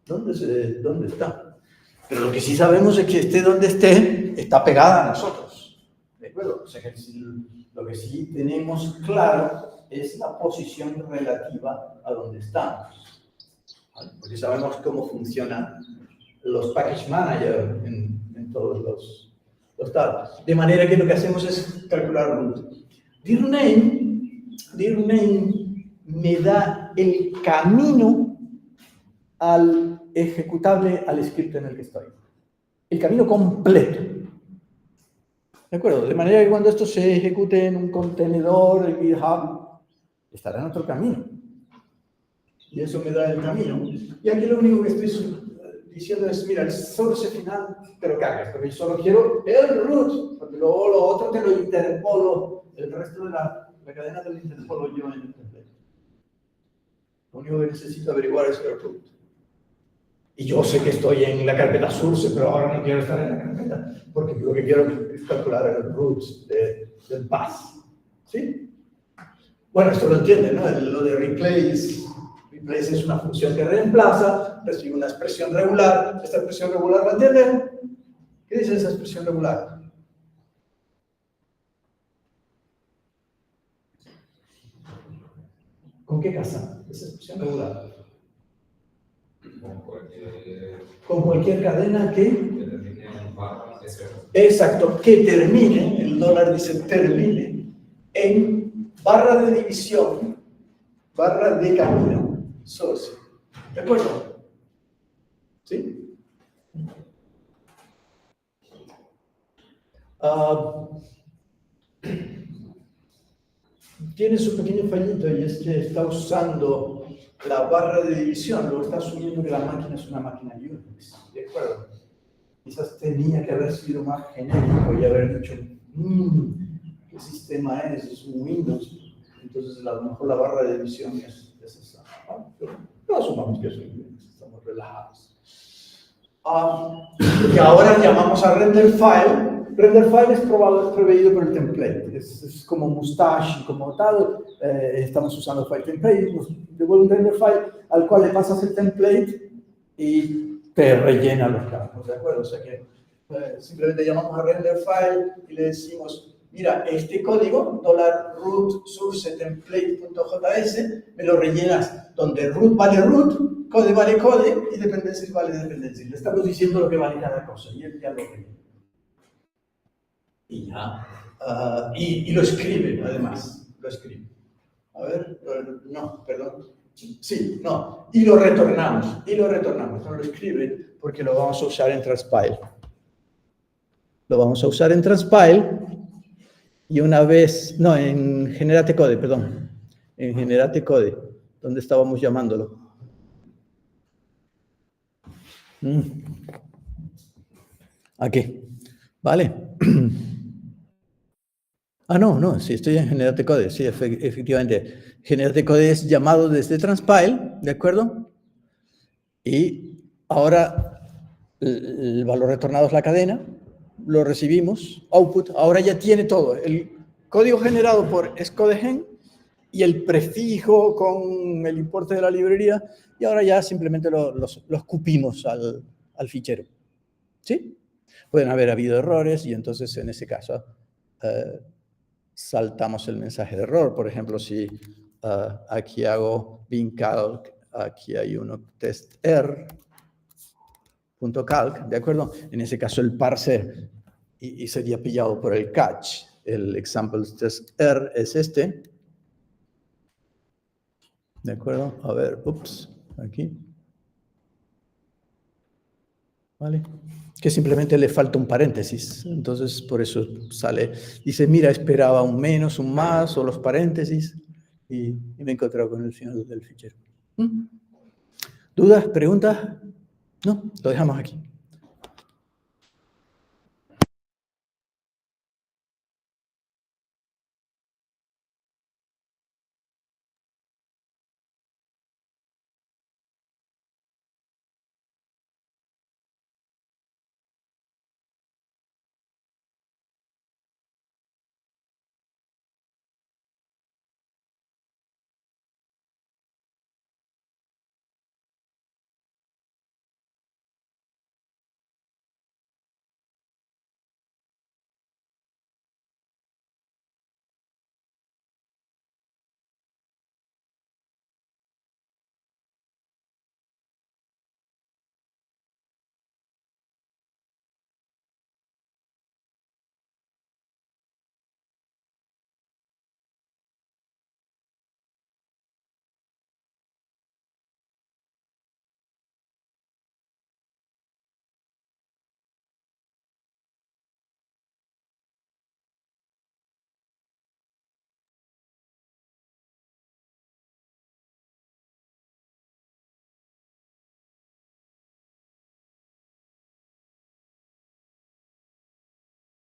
¿Dónde está? Pero lo que sí sabemos es que esté donde esté, está pegada a nosotros. ¿De acuerdo? O sea que lo que sí tenemos claro es la posición relativa a donde estamos. ¿Vale? Porque sabemos cómo funcionan los package manager en todos los tal. De manera que lo que hacemos es calcular root. Dirname me da el camino al ejecutable, al script en el que estoy. El camino completo. ¿De acuerdo? De manera que cuando esto se ejecute en un contenedor en GitHub, estará en otro camino. Y eso me da el camino. Y aquí lo único que estoy diciendo es, mira, el source final te lo cargas, porque yo solo quiero el root, porque luego lo otro te lo interpolo, el resto de la cadena te lo interpolo yo en el template. Lo único que necesito averiguar es el root. Y yo sé que estoy en la carpeta source, pero ahora no quiero estar en la carpeta, porque lo que quiero es calcular el root del path. ¿Sí? Bueno, esto lo entienden, ¿no? Lo de replace. Replace es una función que reemplaza, recibe una expresión regular. ¿Esta expresión regular la entienden? ¿Qué dice esa expresión regular? ¿Con qué casa? Esa expresión regular. Con cualquier cadena que termine en barra. Exacto, que termine, el dólar dice termine, en barra de división, barra de camino, source. ¿De acuerdo? ¿Sí? Tiene su pequeño fallito y es que está usando la barra de división, luego está asumiendo que la máquina es una máquina Unix. ¿De acuerdo? Quizás tenía que haber sido más genérico y haber dicho, ¿qué sistema es? Es un Windows. Entonces, a lo mejor la barra de división es esa. Pero no asumamos que es un Windows, estamos relajados. Y ahora llamamos a render file. Render file es proveído por el template. Es como Mustache, como tal. Estamos usando file template. Nos devuelve un render file al cual le pasas el template y te rellena los campos, ¿de acuerdo? O sea que simplemente llamamos a render file y le decimos, mira, este código, $root source template.js, me lo rellenas donde root vale root, code vale code y dependencies vale dependencies. Le estamos diciendo lo que vale cada cosa y él ya lo rellena. Y ya. Y lo escribe, además. Lo escribe. A ver, no, perdón. Sí, no. Y lo retornamos. No lo escribe porque lo vamos a usar en Transpile. Lo vamos a usar en Transpile y una vez, no, en Generate Code, perdón. En Generate Code, donde estábamos llamándolo. Aquí. ¿Vale? No, sí, estoy en Generate Code, sí, efectivamente. Generate Code es llamado desde Transpile, ¿de acuerdo? Y ahora el valor retornado es la cadena, lo recibimos, output, ahora ya tiene todo. El código generado por scodegen y el prefijo con el importe de la librería, y ahora ya simplemente los cupimos al fichero. ¿Sí? Pueden haber habido errores y entonces en ese caso saltamos el mensaje de error. Por ejemplo, si aquí hago bin-calc, aquí hay uno testr.calc, ¿de acuerdo? En ese caso el parser y sería pillado por el catch. El example testr es este. ¿De acuerdo? A ver, ups, aquí. ¿Vale? Que simplemente le falta un paréntesis. Entonces, por eso sale, dice, mira, esperaba un menos, un más, o los paréntesis, y me he encontrado con el final del fichero. ¿Dudas? ¿Preguntas? No, lo dejamos aquí.